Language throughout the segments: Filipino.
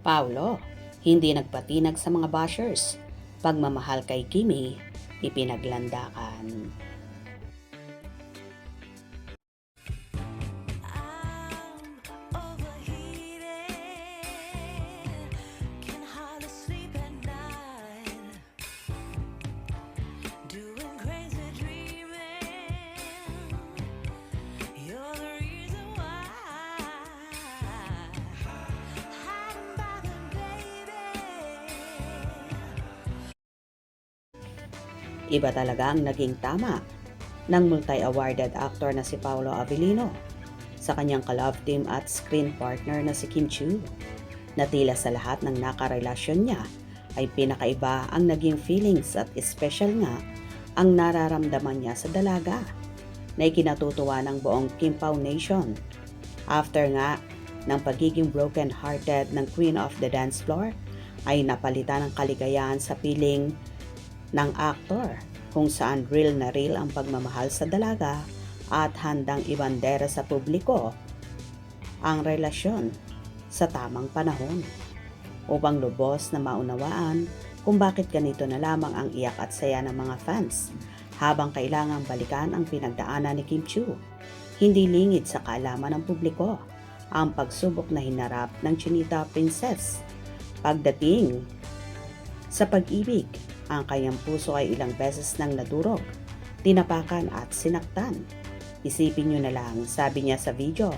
Paulo, hindi nagpatinag sa mga bashers. Pagmamahal kay Kimi, ipinaglandakan. I'm overheated, can hardly sleep at night, doing crazy dreaming. You're the reason why, hiding by the baby. Iba talaga ang naging tama ng multi-awarded actor na si Paolo Avellino sa kanyang ka-love team at screen partner na si Kim Chiu. Na tila sa lahat ng nakarelasyon niya ay pinakaiba ang naging feelings at special nga ang nararamdaman niya sa dalaga na ikinatutuwa ng buong Kim Pao Nation. After nga ng pagiging broken-hearted ng Queen of the Dance Floor ay napalitan ng kaligayahan sa piling ng aktor kung saan real na real ang pagmamahal sa dalaga at handang ibandera sa publiko ang relasyon sa tamang panahon upang lubos na maunawaan kung bakit ganito na lamang ang iyak at saya ng mga fans habang kailangang balikan ang pinagdaanan ni Kim Chiu. Hindi lingid sa kaalaman ng publiko ang pagsubok na hinarap ng Chinita Princess. Pagdating sa pag-ibig, ang kanyang puso ay ilang beses nang nadurog, tinapakan at sinaktan. Isipin nyo na lang, sabi niya sa video,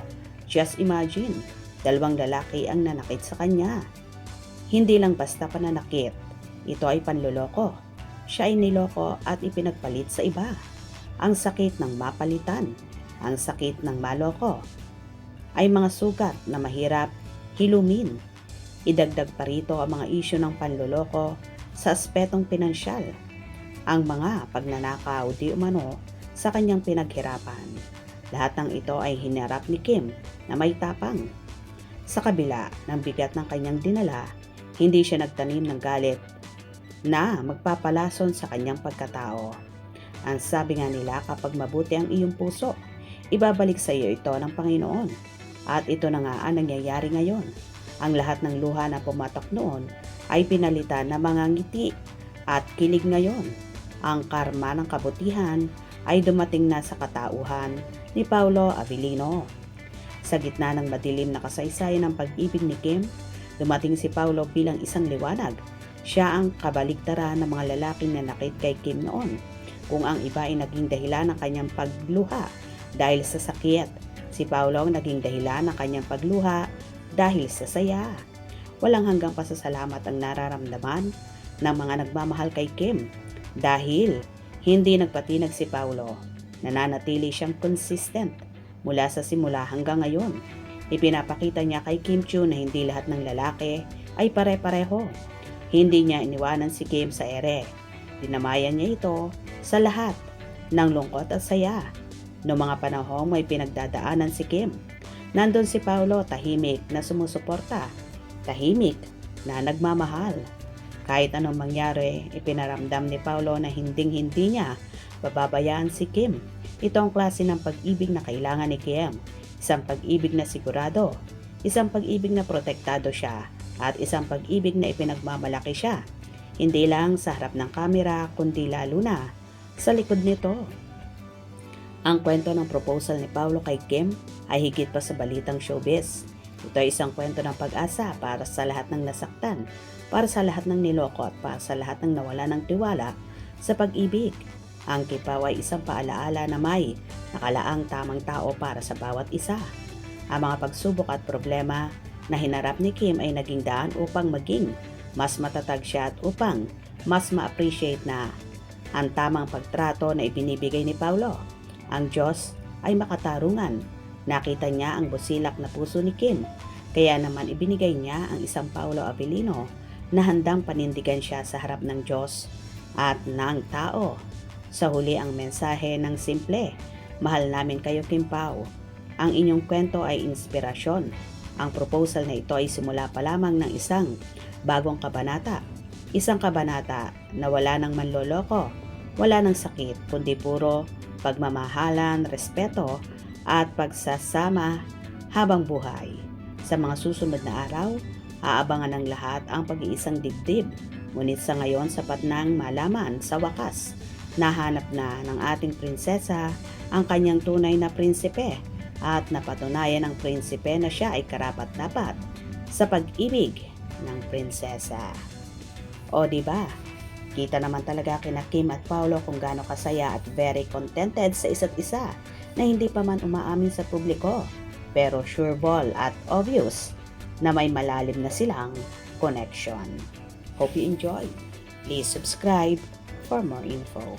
just imagine, dalawang lalaki ang nanakit sa kanya. Hindi lang basta pananakit, ito ay panloloko. Siya ay niloko at ipinagpalit sa iba. Ang sakit ng mapalitan, ang sakit ng maloko, ay mga sugat na mahirap hilumin. Idagdag pa rito ang mga isyu ng panloloko sa aspetong pinansyal, ang mga pagnanakaw di umano sa kanyang pinaghirapan. Lahat ng ito ay hinarap ni Kim na may tapang. Sa kabila ng bigat ng kanyang dinala, hindi siya nagtanim ng galit na magpapalason sa kanyang pagkatao. Ang sabi nga nila, kapag mabuti ang iyong puso, ibabalik sa iyo ito ng Panginoon. At ito na nga ang nangyayari ngayon. Ang lahat ng luha na pumatok noon ay pinalitan ng mga ngiti at kilig ngayon. Ang karma ng kabutihan ay dumating na sa katauhan ni Paolo Avellino. Sa gitna ng madilim na kasaysayan ng pag-ibig ni Kim, dumating si Paolo bilang isang liwanag. Siya ang kabaligtaran ng mga lalaking nanakit kay Kim noon. Kung ang iba ay naging dahilan ng kanyang pagluha dahil sa sakit, si Paolo ang naging dahilan ng kanyang pagluha dahil sa saya. Walang hanggang pasasalamat ang nararamdaman ng mga nagmamahal kay Kim dahil hindi nagpatinag si Paolo. Nananatili siyang consistent mula sa simula hanggang ngayon. Ipinapakita niya kay Kim Chiu na hindi lahat ng lalaki ay pare-pareho. Hindi niya iniwanan si Kim sa ere. Dinamayan niya ito sa lahat ng lungkot at saya. Noong mga panahong may pinagdadaanan si Kim, nandun si Paolo tahimik na sumusuporta, tahimik na nagmamahal. Kahit anong mangyari, ipinaramdam ni Paolo na hinding-hindi niya bababayaan si Kim. Ito ang klase ng pag-ibig na kailangan ni Kim. Isang pag-ibig na sigurado, isang pag-ibig na protektado siya, at isang pag-ibig na ipinagmamalaki siya. Hindi lang sa harap ng kamera, kundi lalo na sa likod nito. Ang kwento ng proposal ni Paolo kay Kim ay higit pa sa balitang showbiz. Ito ay isang kwento ng pag-asa para sa lahat ng nasaktan, para sa lahat ng niloko at para sa lahat ng nawala ng tiwala sa pag-ibig. Ang kipaw ay isang paalaala na may nakalaang tamang tao para sa bawat isa. Ang mga pagsubok at problema na hinarap ni Kim ay naging daan upang maging mas matatag siya at upang mas ma-appreciate na ang tamang pagtrato na ibinibigay ni Paolo. Ang Diyos ay makatarungan. Nakita niya ang busilak na puso ni Kim, kaya naman ibinigay niya ang isang Paolo Avellino na handang panindigan siya sa harap ng Diyos at ng tao. Sa huli ang mensahe ng simple, mahal namin kayo Kim Pao. Ang inyong kwento ay inspirasyon. Ang proposal na ito ay simula pa lamang ng isang bagong kabanata. Isang kabanata na wala ng manloloko, wala ng sakit, kundi puro pagmamahalan, respeto, at pagsasama habang buhay. Sa mga susunod na araw, Aabangan ng lahat ang pag-iisang dibdib. Ngunit sa ngayon sapat nang malaman sa wakas. Nahanap na ng ating prinsesa ang kanyang tunay na prinsipe at napatunayan ng prinsipe na siya ay karapat-dapat sa pag-ibig ng prinsesa. O di ba? Kita naman talaga kina Kim at Paolo kung gaano kasaya at very contented sa isa't isa na hindi pa man umaamin sa publiko. Pero sure ball at obvious na may malalim na silang connection. Hope you enjoy. Please subscribe for more info.